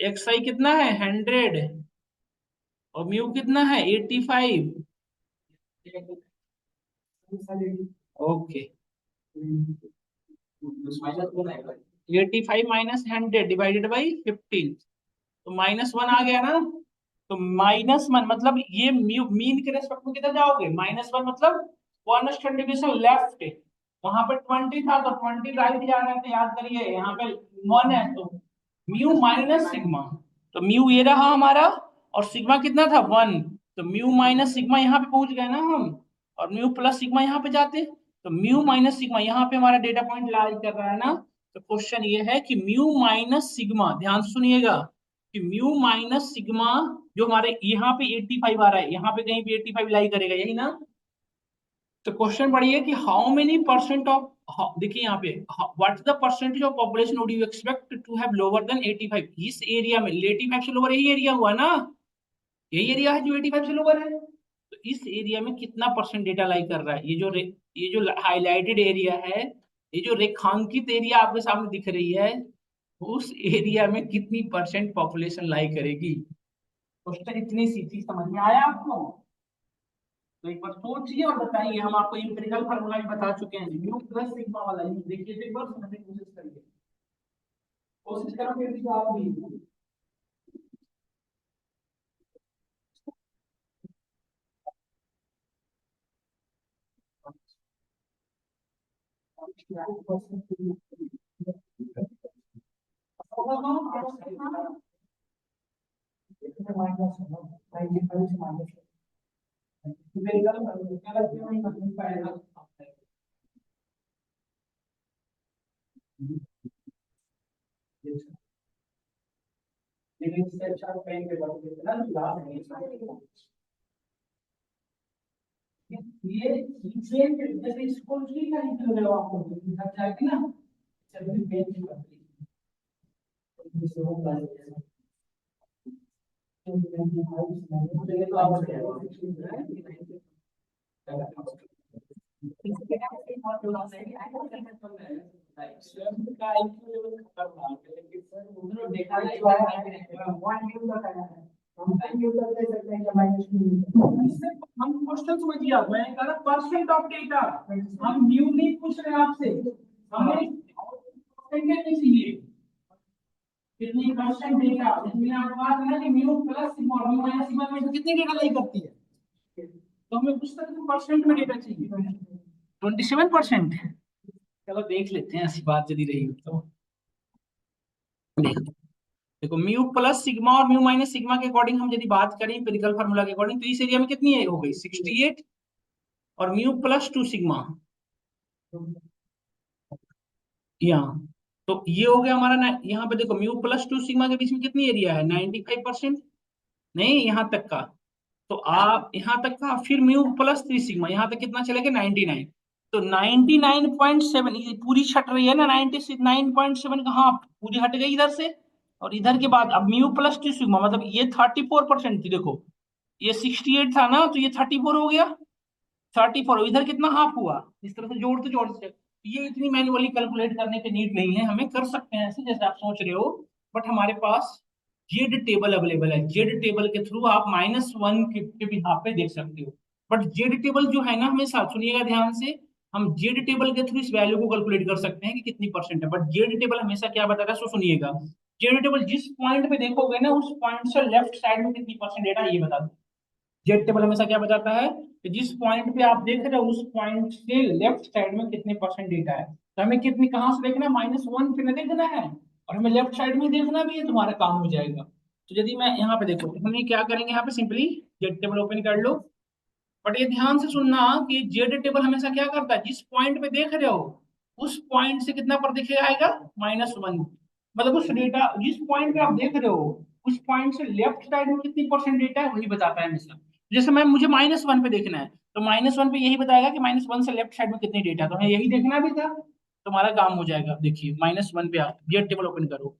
X i कितना है 100 और म्यू कितना है 85। ओके, 85 माइनस 100 डिवाइडेड बाई 15, तो -1 आ गया ना। तो -1 मतलब ये मीन के रेस्पेक्ट में किधर जाओगे, -1 मतलब 1 डिविजन लेफ्ट। वहां पे 20 था तो 20 राइट जा रहे थे, याद करिए, यहाँ पे 1 है तो म्यू माइनस सिग्मा। तो म्यू ये रहा हमारा, और सिग्मा कितना था 1। तो म्यू माइनस सिग्मा यहाँ पे पहुंच गए ना हम, और म्यू प्लस सिग्मा यहाँ पे जाते। तो म्यू माइनस सिग्मा यहाँ पे हमारा डेटा पॉइंट लाई कर रहा है ना। तो क्वेश्चन ये है कि म्यू माइनस सिग्मा, ध्यान से सुनिएगा, कि म्यू माइनस सिग्मा जो हमारे यहाँ पे 85 आ रहा है, यहाँ पे कहीं पे 85 लाई करेगा, यही ना। तो क्वेश्चन पढ़िए कि हाउ मेनी परसेंट ऑफ, देखिए यहाँ पे, what is the percentage of population would you expect to have lower than 85। इस एरिया में 85 से लोअर यही एरिया हुआ ना, यही एरिया है जो 85 से लोअर है। तो इस एरिया में कितना परसेंट डेटा लाई कर रहा है, ये जो हाईलाइटेड एरिया है, ये जो रेखांकित एरिया आपके सामने दिख रही है, उस एरिया में कितनी परसेंट पॉपुलेशन लाई करेगी। क्वेश्चन इतनी सी चीज समझ में आया आपको। तो एक बार सोचिए और बताइए, हम आपको इंपेरिकल फार्मूला भी बता चुके हैं, म्यू प्लस सिग्मा वाला, ये देखिए तो एक बार समझने की कोशिश करिए, कोशिश करोगे तो आप भी। लेकिन इससे अच्छा पेन पे बता देते ना, लाभ नहीं। ये सेम जैसे स्कूल की का निकल रहे हो आपको, घर जाके ना सभी पेन की करती है। तो ये तो आप हम क्वेश्चन समझिए, आप मैं कह रहा परसेंट ऑफ डेटा, हम न्यू नहीं पूछ रहे आपसे, हमें परसेंटेज नहीं चाहिए, कितनी परसेंट डेटा, इसमें आपको बात है ना कि म्यू प्लस सिग्मा और म्यू माइनस सिग्मा में से कितनी डेटा लाई करती है। तो हमें उस तरह के परसेंट में डेटा चाहिए, 27%। चलो देख लेते हैं, ऐसी बात यदि रही हो तो। देखो, देखो म्यू प्लस सिग्मा और म्यू माइनस सिग्मा के अकॉर्डिंग हम यदि बात करें पेरिकल फार्मूला के अकॉर्डिंग, तो इस एरिया में कितनी है हो गई 68, और म्यू प्लस 2 सिग्मा यहाँ। तो ये हो गया हमारा ना, यहाँ पे देखो म्यू प्लस 2 सिग्मा के बीच में कितनी एरिया है 95%, नहीं यहाँ तक का। तो आप यहाँ तक का, फिर म्यू प्लस 3 सिग्मा यहाँ तक कितना चलेगा 99। तो 99.7, ये पूरी छट रही है ना, 99.7 कहाँ पूरी हट गई इधर से। और इधर के बाद अब म्यू प्लस 2 सिग्मा मतलब ये 34% थी, देखो ये 68 था ना, तो ये 34 हो गया, 34 इधर कितना हाफ हुआ, इस तरह से जोड़ते जोड़ते। ये इतनी मैन्युअली कैलकुलेट करने की नीड नहीं है, हमें कर सकते हैं ऐसे जैसे आप सोच रहे हो। बट हमारे पास जेड टेबल अवेलेबल है, जेड टेबल के थ्रू आप -1 के भी हाफ पे देख सकते हो। बट जेड टेबल जो है ना, हमेशा सुनिएगा ध्यान से, हम जेड टेबल के थ्रू इस वैल्यू को कैलकुलेट कर सकते हैं कि कितनी परसेंट है। बट जेड टेबल हमेशा क्या बता रहा है, सो सुनिएगा, जेड टेबल जिस पॉइंट पे देखोगे ना, उस पॉइंट से लेफ्ट साइड में कितनी परसेंट डेटा ये बता दो। जेड टेबल हमेशा क्या बताता है कि जिस पॉइंट पे आप देख रहे हो उस पॉइंट से लेफ्ट साइड में कितने परसेंट डेटा है। तो हमें कितनी कहाँ से देखना है, -1 पे ना देखना है, और हमें लेफ्ट साइड में देखना भी है, तुम्हारा काम हो जाएगा। तो यदि मैं यहाँ पे देखो, तो हम ये क्या करेंगे, यहाँ पे सिंपली जेड टेबल ओपन कर लो। बट ये ध्यान से सुनना कि जेड टेबल हमेशा क्या करता है, जिस पॉइंट पे देख रहे हो उस पॉइंट से कितना पर दिखे आएगा -1। मतलब उस डेटा जिस पॉइंट पे आप देख रहे हो उस पॉइंट से लेफ्ट साइड में कितनी परसेंट डेटा है वही बताता है हमेशा। जैसे मैं मुझे -1 पे देखना है, तो -1 पे यही बताएगा कि -1 से लेफ्ट साइड में कितनी डेटा, तो हमें यही देखना भी था, तुम्हारा काम हो जाएगा। देखिए -1 पे आप जेड टेबल ओपन करो।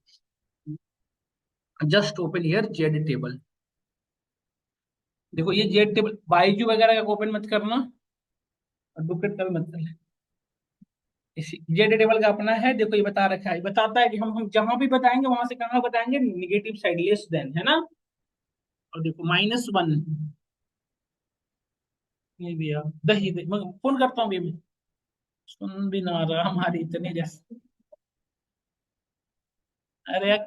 Just open here Z table. देखो ये जेड टेबल बाइजू वगैरह का ओपन मत करना, और डुप्लीकेट का भी मत करना। इसी जेड टेबल का अपना है, देखो ये बता रखा है, बताता है कि हम जहां भी बताएंगे वहां से कहाँ बताएंगे, निगेटिव साइड लेस देन, है ना। और देखो -1, ये भी है दही मैं फोन करता हूँ अभी मैं। सुन भी ना रहा हमारी इतनी जैसे। अरे यार,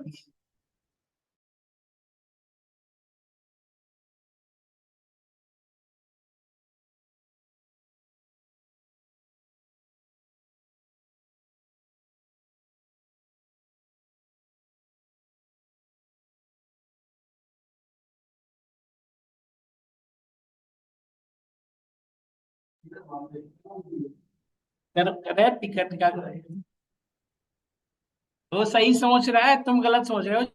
कर टिकट का वो सही सोच रहा है, तुम गलत सोच रहे हो।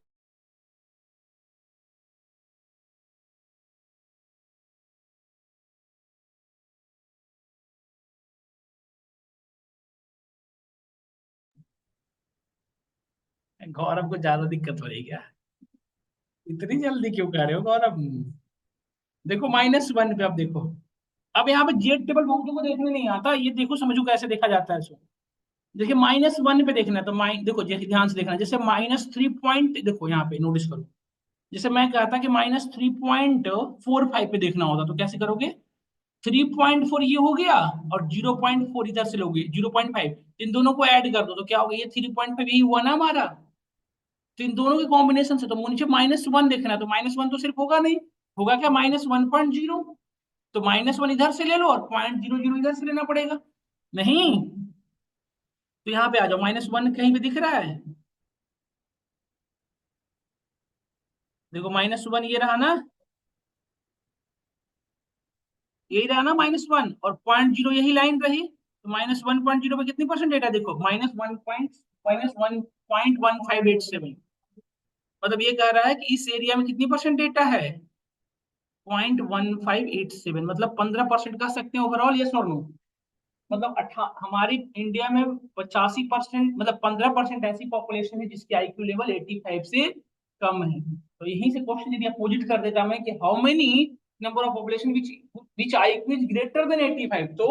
गौरव को ज्यादा दिक्कत हो रही है क्या? इतनी जल्दी क्यों कर रहे हो गौरव? देखो -1 पे, अब देखो, अब यहाँ पे जेड टेबल बहुतों को देखने नहीं आता, ये देखो समझो कैसे देखा जाता है इसको। देखिए -1 पे देखना है तो देखो जैसे ध्यान से देखना, जैसे -3 पॉइंट, देखो यहाँ पे नोटिस करो। जैसे मैं कहता कि -3.45 पे देखना होता, तो कैसे करोगे? 3.4 ये हो गया, और 0.4 इधर से लोगे, 0.5, इन दोनों को ऐड कर दो तो क्या होगा, ये 3.5 यही हुआ ना हमारा। तो इन दोनों के कॉम्बिनेशन से तो मुझे -1 देखना है, तो -1 तो सिर्फ होगा नहीं, होगा क्या, -1.0। तो -1 इधर से ले लो और 0.00 इधर से लेना पड़ेगा। नहीं, तो यहाँ पे आ जाओ, -1 कहीं पे दिख रहा है? देखो -1 ये रहा ना, यही रहा ना -1, और 0.0 यही लाइन रही, तो -1.0 पे कितनी परसेंट डेटा, देखो -1.1587। मतलब ये कह रहा है कि इस एरिया में कितनी परसेंट डेटा है, 0.1587, मतलब 15% कह सकते हैं ओवरऑल, यस और नो। मतलब हमारी इंडिया में 85%, मतलब 15% ऐसी पॉपुलेशन है जिसकी आईक्यू लेवल 85 से कम है। तो यहीं से क्वेश्चन यदि अपोजिट कर देता मैं कि how many number of population which IQ is greater than 85, तो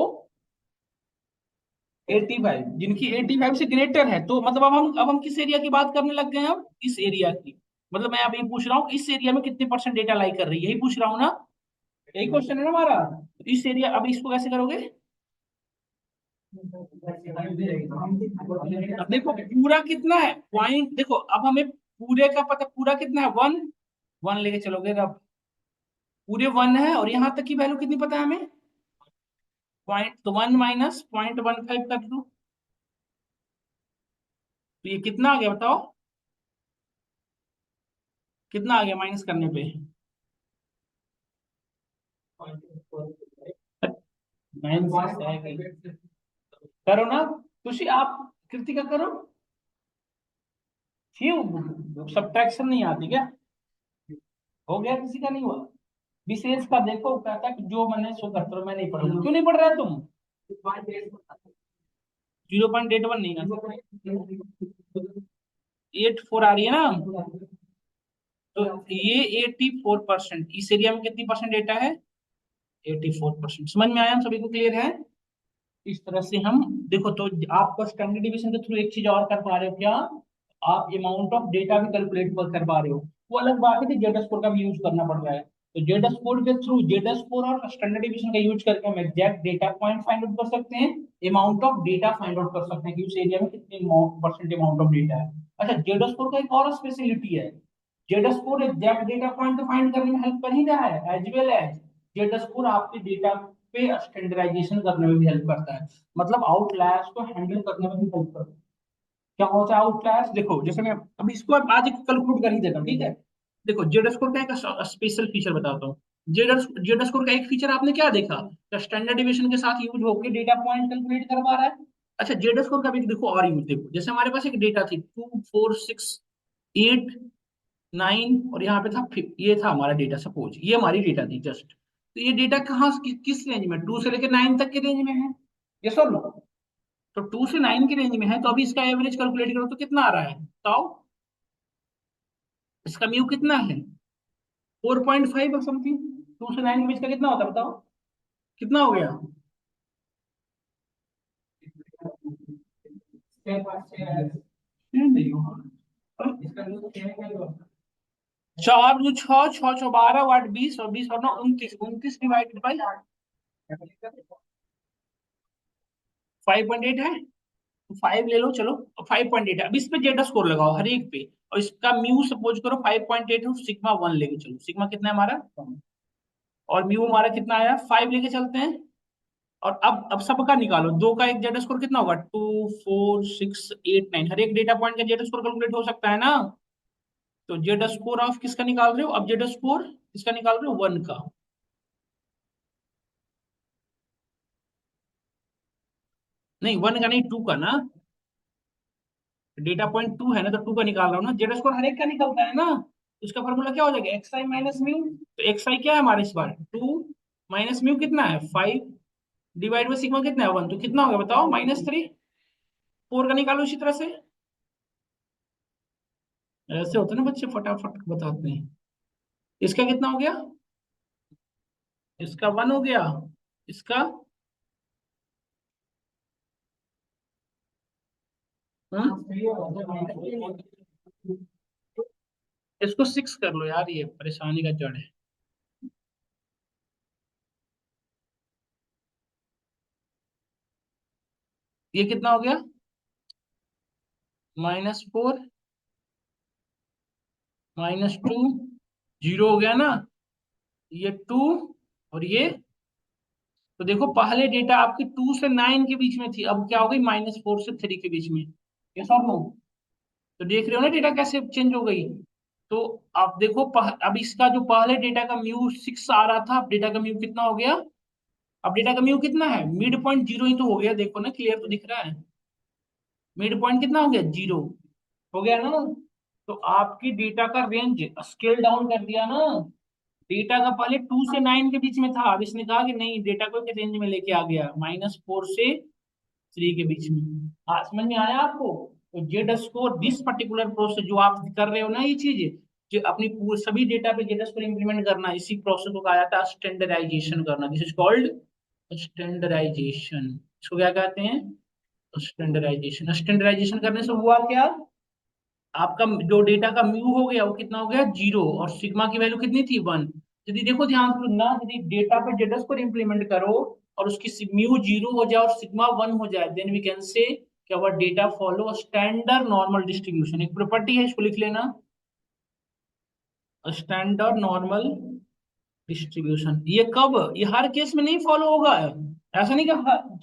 85, जिनकी 85 से ग्रेटर है, तो मतलब अब हम किस एरिया की बात करने लग गए हैं, अब इस एरिया की। मतलब मैं अब ये पूछ रहा हूँ कि इस एरिया में कितने परसेंट डेटा लाई कर रही है, यही पूछ रहा हूँ ना। यही क्वेश्चन है ना हमारा। तो इस एरिया, अब इसको कैसे करोगे? अब देखो पूरा कितना है पॉइंट, देखो अब हमें पूरे का पता, पूरा कितना है, 1, 1 लेके चलोगे अब, पूरे 1 है, और यहाँ तक की वैल्यू कितनी पता है हमें, पॉइंट, तो 1 -0.15 कर दो, तो ये कितना आ गया बताओ, कितना आ गया माइनस करने पे? 9 करो ना, खुशी आप, कृतिका करो। क्यों सब्ट्रैक्शन नहीं आती क्या? हो गया, किसी का नहीं हुआ? विशेष का देखो, कहता है कि जो मैंने सो करते रहो, मैं नहीं पढ़ूंगा, क्यों नहीं पढ़ रहा है तुम? 0.81 नहीं ना, 84 आ रही है ना। तो ये 84%, इस एरिया में कितनी परसेंट डेटा है, 84%। समझ में आया, हम सभी को क्लियर है? इस तरह से हम, देखो तो आप बस स्टैंडर्ड डिवीजन के थ्रू एक चीज और कर पा रहे हो क्या, आप अमाउंट ऑफ डेटा भी कैलकुलेट कर पा रहे हो। वो अलग बात है कि जेड स्कोर का भी यूज करना पड़ रहा है, तो जेड स्कोर के थ्रू, जेड स्कोर और स्टैंडर्ड डिवीजन का यूज करके हम exact data point find out कर सकते हैं, amount of data find out कर सकते हैं कि उस एरिया में कितने परसेंट अमाउंट ऑफ डेटा है। अच्छा, जेड स्कोर का एक और स्पेशलिटी है, Z score exact data point to find करने में हेल्प कर ही रहा है, as well as Z score आपके डेटा पे स्टैंडर्डाइजेशन करने में भी हेल्प करता है, मतलब आउटलायर्स को हैंडल करने में भी हेल्प करता है। क्या होता है आउटलायर्स, देखो जैसे मैं अब इसको आज कंक्लूड कर ही देता हूँ, ठीक है। देखो जेड स्कोर का एक स्पेशल फीचर बताता हूँ। जेड जेड स्कोर का एक फीचर आपने क्या देखा, स्टैंडर्ड डिविएशन के साथ यूज होकर डेटा पॉइंट कैलकुलेट कर पा रहा है। अच्छा, जेड स्कोर का भी देखो और यूज देखो, जैसे हमारे पास एक डेटा थी 2 4 6 8 9, और यहाँ पे था ये था हमारा डेटा, सपोज ये हमारी डेटा थी जस्ट, तो ये डेटा कहाँ किस रेंज में, 2 से लेकर 9 तक के रेंज में है, ये सब लो। तो 2 से 9 की रेंज में है, तो अभी इसका एवरेज कैलकुलेट करो तो कितना आ रहा है बताओ? इसका म्यू कितना है? 4.5 और समथिंग। 2 से 9 के बीच का कितना होता है बताओ? कितना हो गया? नहीं होगा। चार दो छः, छः छः 12, 8 20, और 20 और 9 29, 29 डिवाइडेड बाई 5.8 है। तो 5 ले लो चलो। 5.8 है, अब इस पे जेड स्कोर लगाओ हर एक पे। और इसका म्यू सपोज करो 5.8 है, सिग्मा 1 लेके चलो। सिग्मा कितना है हमारा? और म्यू हमारा कितना आया? 5 लेके चलते हैं। और अब सबका निकालो। दो का एक जेड स्कोर कितना होगा? 2 4 6 8 9, हर एक डेटा पॉइंट का जेड स्कोर कैलकुलेट हो सकता है ना। तो जेड स्कोर ऑफ किसका निकाल रहे हो? अब जेड स्कोर किसका निकाल रहे हो? 1 का। नहीं 1 का नहीं, 2 का ना। डेटा पॉइंट 2 है ना, तो 2 का निकाल रहा हूँ ना। जेड स्कोर हर एक का निकलता है ना। तो उसका फॉर्मूला क्या हो जाएगा? एक्स आई माइनस म्यू। तो एक्स आई क्या है हमारे इस बार? 2 माइनस म्यू कितना है? 5 डिवाइड बाई सिग्मा कितना है? 1। तो कितना हो गया बताओ? -3। 4 का निकालो इसी तरह से। ऐसे होते हैं ना बच्चे, फटाफट बताते हैं। इसका कितना हो गया? इसका 1 हो गया। इसका हाँ? इसको 6 कर लो यार, ये परेशानी का जड़ है। ये कितना हो गया? -4 -2, 0 हो गया ना। ये 2 और ये। तो देखो पहले डेटा आपकी 2 से 9 के बीच में थी, अब क्या हो गई? -4 से 3 के बीच में। ये सब नो। तो देख रहे हो ना डेटा कैसे चेंज हो गई। तो आप देखो अब इसका जो पहले डेटा का म्यू 6 आ रहा था, अब डेटा का म्यू कितना हो गया? अब डेटा का म्यू कितना है? मिड पॉइंट 0 ही तो हो गया, देखो ना, क्लियर तो दिख रहा है। मिड पॉइंट कितना हो गया? 0 हो गया ना। तो आपकी डेटा का रेंज स्केल डाउन कर दिया ना। डेटा का पहले 2 से 9 के बीच में था, अब इसने कहा कि नहीं, डेटा को किस रेंज में लेके आ गया? -4 से 3 के बीच में। हाँ, समझ में आया आपको? तो Z score this particular process जो आप कर रहे हो ना, ये चीज जो अपनी पूरे सभी डेटा पे जेड स्कोर इंप्लीमेंट करना, इसी प्रोसेस को कहा जाता है स्टैंडर्डाइजेशन करना। This is called standardisation. इसको क्या कहते हैं? स्टैंडर्डाइजेशन। स्टैंडर्डाइजेशन करने से हुआ क्या? आपका जो डेटा का म्यू हो गया वो कितना हो गया? 0। और सिग्मा की वैल्यू कितनी थी? 1। यदि देखो ध्यान से ना, यदि डेटा पे जेडस को इम्प्लीमेंट करो और उसकी म्यू 0 हो जाए और सिग्मा 1 हो जाए, देन वी कैन से क्या हुआ? Data follow standard normal distribution. एक प्रॉपर्टी है, इसको लिख लेना। Standard normal distribution. ये कब? ये हर केस में नहीं फॉलो होगा। ऐसा नहीं कि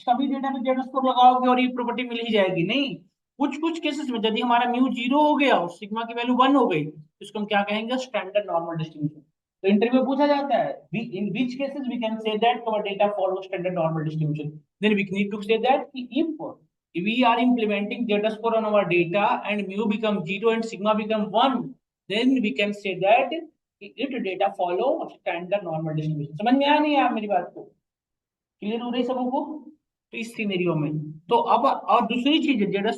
सभी डेटा पे जेड स्कोर लगाओगे और ये प्रॉपर्टी मिल ही जाएगी, नहीं। कुछ कुछ केसेस में यदि हमारा म्यू 0 हो गया और सिग्मा की वैल्यू 1 हो गई, तो इसको हम क्या कहेंगे? Standard normal distribution. तो इंटरव्यू में पूछा जाता है, in which cases we can say that our data follow standard normal distribution, then we need to say that if we are implementing z score on our data and mu become 0 and sigma become 1, then we can say that it data follow standard normal distribution। समझ में आया नहीं आप मेरी बात को? Clear हो रही सबको? तो इस सिनेरियो में तो अब और दूसरी चीज है, जेड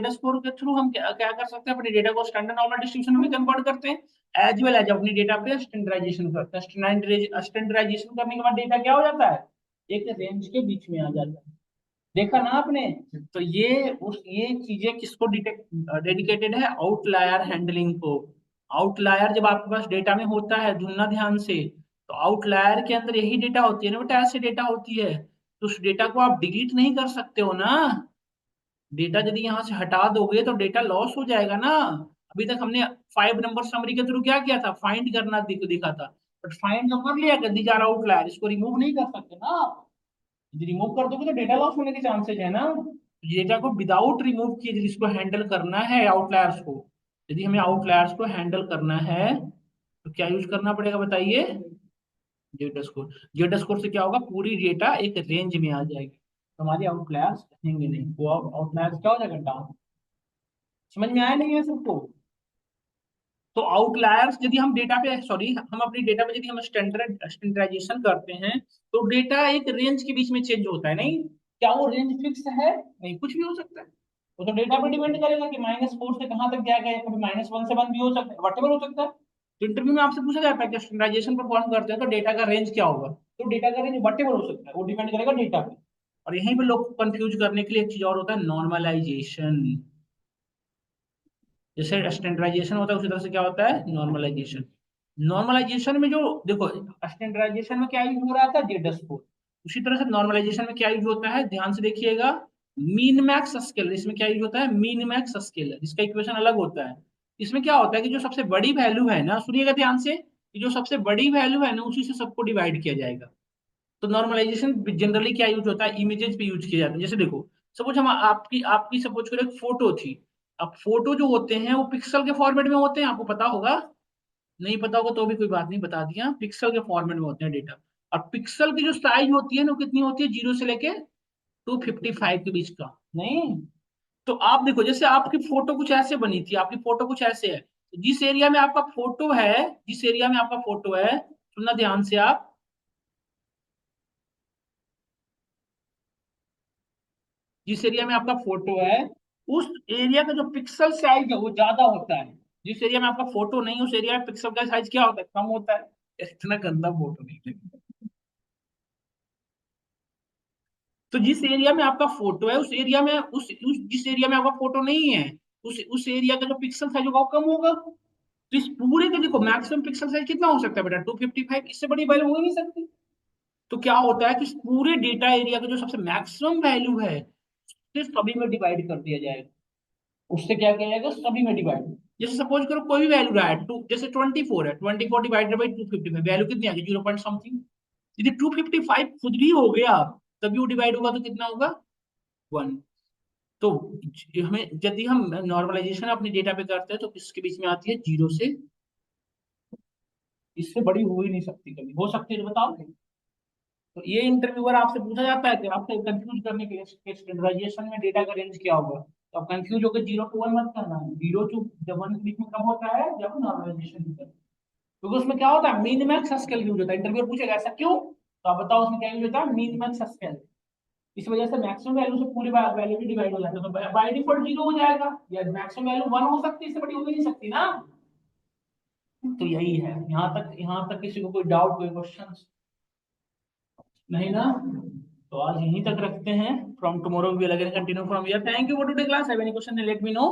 स्कोर के थ्रू हम क्या क्या कर सकते हैं? अपने डेटा को स्टैंडर्ड नॉर्मल डिस्ट्रीब्यूशन में कन्वर्ट करते हैं, एज वेल एज अपनी डेटा पे स्टैंडर्डाइजेशन करते हैं। स्टैंडर्डाइजेशन करने के बाद डेटा क्या हो जाता है? एक रेंज के बीच में आ जाता है। देखा ना आपने? तो ये चीजें किसको डेडिकेटेड है? आउटलायर हैंडलिंग को। आउटलायर जब आपके पास डेटा में होता है, सुनना ध्यान से, तो आउटलायर के अंदर यही डेटा होती है ना बेटा, ऐसे डेटा होती है। तो उस डेटा को आप डिलीट नहीं कर सकते हो ना। डेटा यदि यहाँ से हटा दोगे तो डेटा लॉस हो जाएगा ना। अभी तक हमने 5 नंबर समरी के थ्रू क्या किया था? फाइंड करना दिखा था। बट फाइंड तो कर लिया कि दीज आर आउटलायर, इसको रिमूव नहीं कर सकते ना आप। यदि रिमूव कर दोगे तो डेटा लॉस होने के चांसेस है ना। डेटा को विदाउट रिमूव किए यदि इसको हैंडल करना है आउटलायर्स को, यदि हमें आउटलायर्स को हैंडल करना है, तो क्या यूज करना पड़ेगा बताइए? Z score. जेड स्कोर से क्या होगा? पूरी डेटा एक रेंज में आ जाएगी, तो हमारी आउटलायर्स रहेंगे नहीं, वो आउटलायर्स क्या हो जाएगा? डाउन। समझ में आया नहीं है सबको? तो आउटलायर्स यदि हम डेटा पे, सॉरी, हम अपनी डेटा पे यदि हम स्टैंडर्डाइजेशन करते हैं, तो डेटा एक रेंज के बीच में चेंज होता है, नहीं? क्या वो रेंज फिक्स है? नहीं, कुछ भी हो सकता है। वो तो डेटा पे डिपेंड करेगा कि -4 से कहाँ तक जाएगा, या कभी -1 से 1 भी हो सकता है, वटेवर हो सकता है। तो इंटरव्यू में आपसे पूछा जाता है कि स्टैंडर्डाइजेशन परफॉर्म करते हैं तो डेटा का रेंज क्या होगा, तो डेटा का रेंज वटेवर हो सकता है, वो डिपेंड करेगा डेटा पे। और यहीं पे लोग कंफ्यूज करने के लिए एक चीज और होता है, नॉर्मलाइजेशन। जैसे स्टैंडर्डाइजेशन होता है उसी तरह से क्या होता है, नॉर्मलाइजेशन। नॉर्मलाइजेशन में जो देखो, स्टैंडर्डाइजेशन में क्या यूज हो रहा था, जेड स्कोर। उसी तरह से नॉर्मलाइजेशन में क्या यूज होता है, ध्यान से देखिएगा, मीन मैक्स स्केलर। इसमें क्या यूज होता है, मीन मैक्स स्केलर। इसका इक्वेशन अलग होता है। इसमें क्या होता है कि जो सबसे बड़ी वैल्यू है ना, सुनिएगा ध्यान से, कि जो सबसे बड़ी वैल्यू है ना उसी से सबको डिवाइड किया जाएगा। तो नॉर्मलाइजेशन जनरली क्या यूज होता है, इमेजेस पे यूज किया जाता है। जैसे देखो, सपोज हम आपकी आपकी सपोज करो एक फोटो थी। अब फोटो जो होते हैं वो पिक्सल के फॉर्मेट में होते हैं, आपको पता होगा। नहीं पता होगा तो भी कोई बात नहीं, बता दिया, पिक्सल के फॉर्मेट में होते हैं डेटा। और पिक्सल की जो साइज होती है ना वो कितनी होती है, 0 से लेके 255 के बीच का। नहीं, तो आप देखो, जैसे आपकी फोटो कुछ ऐसे बनी थी, आपकी फोटो कुछ ऐसे है, तो जिस एरिया में आपका फोटो है, जिस एरिया में आपका फोटो है, सुनना ध्यान से आप, जिस एरिया में आपका फोटो है, उस एरिया का जो पिक्सल साइज है वो ज्यादा होता है। जिस एरिया में आपका फोटो नहीं, उस एरिया में पिक्सल का साइज क्या होता है, कम होता है। इतना गंदा फोटो नहीं लगता। तो जिस एरिया में आपका फोटो है, उस एरिया में जिस एरिया में आपका फोटो नहीं है, उस एरिया का जो पिक्सल साइज होगा वो कम होगा। तो इस पूरे का देखो, मैक्सिमम पिक्सल साइज कितना हो सकता है बेटा, 255, इससे बड़ी वैल्यू हो ही नहीं सकती। तो क्या होता है कि इस पूरे डेटा एरिया का जो सबसे मैक्सिमम वैल्यू है, उसे सभी में डिवाइड कर दिया जाएगा। उससे क्या किया जाएगा, सभी में डिवाइड। जैसे सपोज करो कोई भी वैल्यू रहा है, टू, जैसे 24 है, 24 डिवाइडेड बाई 255, वैल्यू कितनी आ गई, 0 पॉइंट समथिंग। यदि 255 खुद भी हो गया, तभी वो डिवाइड होगा तो कितना होगा, 1। तो हमें यदि हम नॉर्मलाइजेशन अपने डेटा पे करते हैं तो किसके बीच में आती है, 0 से, इससे बड़ी हो ही नहीं सकती, कभी हो सकती है तो बताओ। तो ये इंटरव्यूअर आपसे पूछा जाता है कि आपसे कंफ्यूज करने के लिए, स्टैंडर्डाइजेशन में डेटा का रेंज क्या होगा, तो आप कंफ्यूज होकर 0 to 1 मत करना। 0 टू जब 1 के बीच में कब होता है, जब नॉर्मलाइजेशन होता है। क्योंकि उसमें क्या होता है, मिन मैक्स स्केल यूज होता है। इंटरव्यूअर पूछेगा ऐसा क्यों, तो आप बताओ उसमें क्या यूज होता है, मिन मैक्स स्केल। इस वजह से मैक्सिमम वैल्यू से पूरी वैल्यू भी डिवाइड हो जाता है, तो बाय डिफॉल्ट 0 हो जाएगा, या मैक्सिमम वैल्यू 1 हो सकती है, इससे बड़ी हो ही नहीं सकती ना। तो यही है, यहाँ तक किसी को कोई डाउट, कोई क्वेश्चन नहीं ना। तो आज यहीं तक रखते हैं, from tomorrow we will again continue from here. Thank you for today class, have any question let me no.